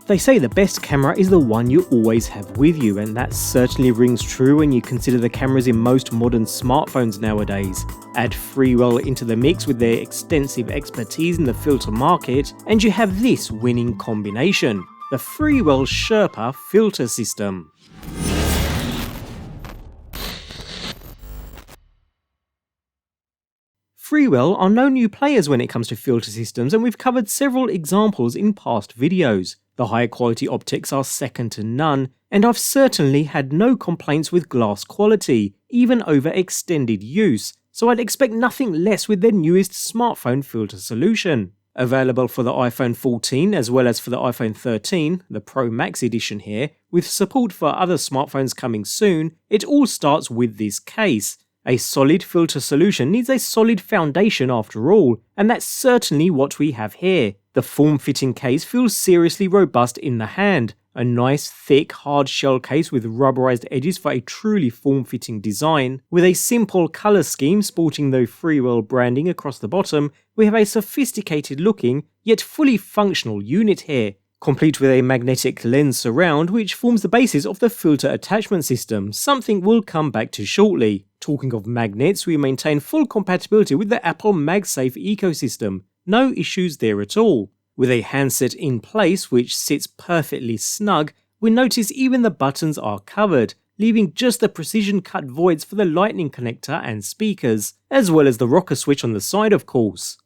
They say the best camera is the one you always have with you, and that certainly rings true when you consider the cameras in most modern smartphones nowadays. Add Freewell into the mix with their extensive expertise in the filter market, and you have this winning combination: the Freewell Sherpa filter system. Freewell are no new players when it comes to filter systems, and we've covered several examples in past videos. The high quality optics are second to none, and I've certainly had no complaints with glass quality, even over extended use, so I'd expect nothing less with their newest smartphone filter solution. Available for the iPhone 14 as well as for the iPhone 13, the Pro Max edition here, with support for other smartphones coming soon, it all starts with this case. A solid filter solution needs a solid foundation after all, and that's certainly what we have here. The form-fitting case feels seriously robust in the hand. A nice, thick, hard shell case with rubberized edges for a truly form-fitting design. With a simple colour scheme sporting the Freewell branding across the bottom, we have a sophisticated looking, yet fully functional unit here, complete with a magnetic lens surround which forms the basis of the filter attachment system, something we'll come back to shortly. Talking of magnets, we maintain full compatibility with the Apple MagSafe ecosystem. No issues there at all. With a handset in place which sits perfectly snug, we notice even the buttons are covered, leaving just the precision cut voids for the lightning connector and speakers, as well as the rocker switch on the side of course.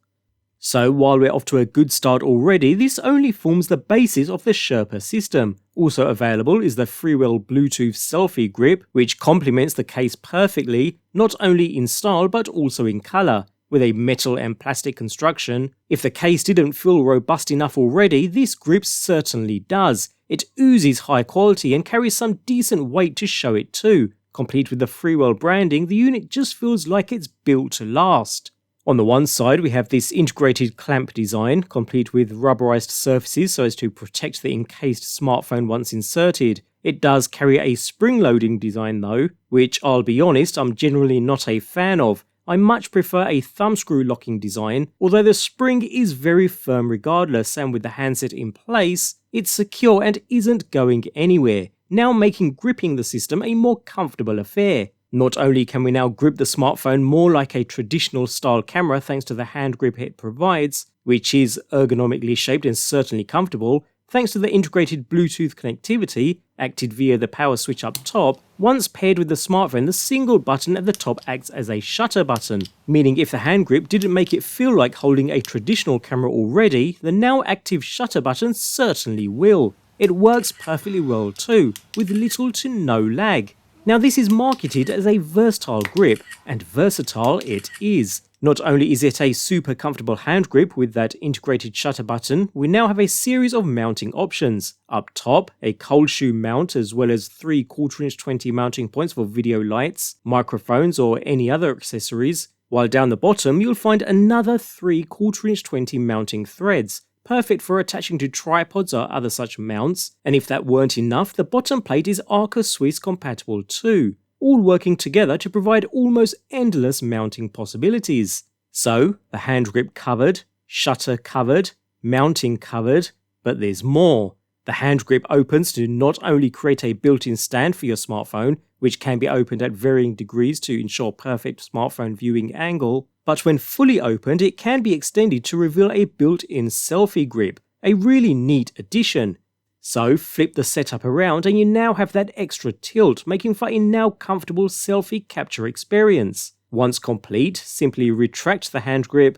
So while we're off to a good start already, this only forms the basis of the Sherpa system. Also available is the Freewell Bluetooth selfie grip, which complements the case perfectly, not only in style but also in colour. With a metal and plastic construction, if the case didn't feel robust enough already, this grip certainly does. It oozes high quality and carries some decent weight to show it too. Complete with the Freewell branding, the unit just feels like it's built to last. On the one side we have this integrated clamp design, complete with rubberized surfaces so as to protect the encased smartphone once inserted. It does carry a spring-loading design though, which I'll be honest, I'm generally not a fan of. I much prefer a thumbscrew locking design, although the spring is very firm regardless, and with the handset in place, it's secure and isn't going anywhere, now making gripping the system a more comfortable affair. Not only can we now grip the smartphone more like a traditional style camera thanks to the hand grip it provides, which is ergonomically shaped and certainly comfortable, thanks to the integrated Bluetooth connectivity, acted via the power switch up top. Once paired with the smartphone, the single button at the top acts as a shutter button, meaning if the hand grip didn't make it feel like holding a traditional camera already, the now active shutter button certainly will. It works perfectly well too, with little to no lag. Now this is marketed as a versatile grip, and versatile it is. Not only is it a super comfortable hand grip with that integrated shutter button, we now have a series of mounting options. Up top, a cold shoe mount as well as 3/4" 20 mounting points for video lights, microphones or any other accessories, while down the bottom you'll find another 3/4" 20 mounting threads, perfect for attaching to tripods or other such mounts, and if that weren't enough, the bottom plate is Arca Swiss compatible too, all working together to provide almost endless mounting possibilities. So, the hand grip covered, shutter covered, mounting covered, but there's more. The hand grip opens to not only create a built-in stand for your smartphone, which can be opened at varying degrees to ensure perfect smartphone viewing angle, but when fully opened it can be extended to reveal a built-in selfie grip, a really neat addition. So flip the setup around and you now have that extra tilt, making for a now comfortable selfie capture experience. Once complete, simply retract the hand grip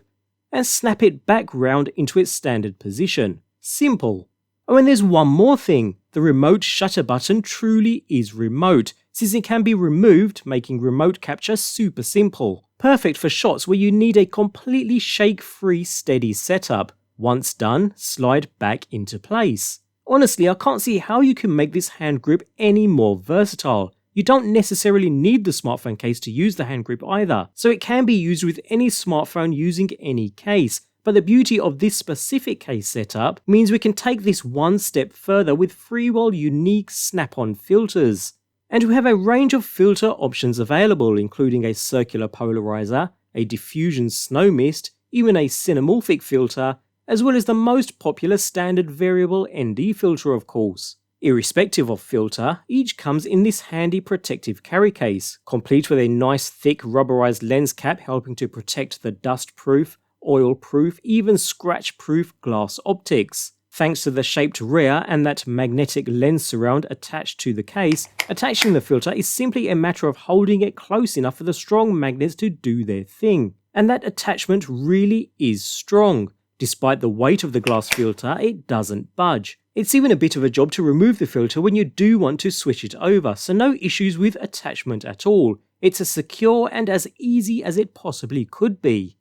and snap it back round into its standard position. Simple. Oh, and there's one more thing. The remote shutter button truly is remote, since it can be removed, making remote capture super simple. Perfect for shots where you need a completely shake-free steady setup. Once done, slide back into place. Honestly, I can't see how you can make this hand grip any more versatile. You don't necessarily need the smartphone case to use the hand grip either, so it can be used with any smartphone using any case. But the beauty of this specific case setup means we can take this one step further with Freewell unique snap-on filters. And we have a range of filter options available, including a circular polarizer, a diffusion snow mist, even a cinemorphic filter, as well as the most popular standard variable ND filter of course. Irrespective of filter, each comes in this handy protective carry case, complete with a nice thick rubberized lens cap helping to protect the dust-proof, oil-proof, even scratch-proof glass optics. Thanks to the shaped rear and that magnetic lens surround attached to the case, attaching the filter is simply a matter of holding it close enough for the strong magnets to do their thing. And that attachment really is strong. Despite the weight of the glass filter, it doesn't budge. It's even a bit of a job to remove the filter when you do want to switch it over, so no issues with attachment at all. It's as secure and as easy as it possibly could be.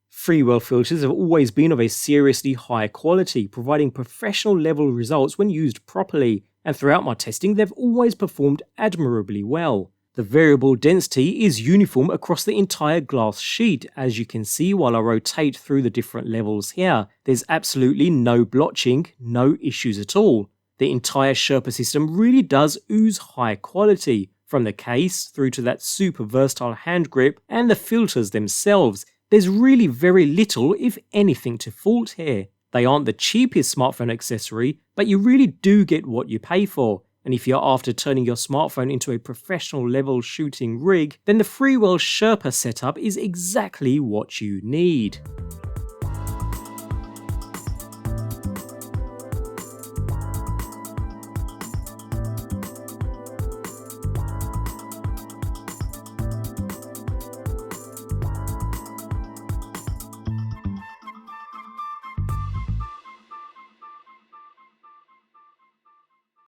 Freewell filters have always been of a seriously high quality, providing professional level results when used properly, and throughout my testing they've always performed admirably well. The variable density is uniform across the entire glass sheet, as you can see while I rotate through the different levels here. There's absolutely no blotching, no issues at all. The entire Sherpa system really does ooze high quality, from the case through to that super versatile hand grip and the filters themselves. There's really very little, if anything, to fault here. They aren't the cheapest smartphone accessory, but you really do get what you pay for. And if you're after turning your smartphone into a professional level shooting rig, then the Freewell Sherpa setup is exactly what you need.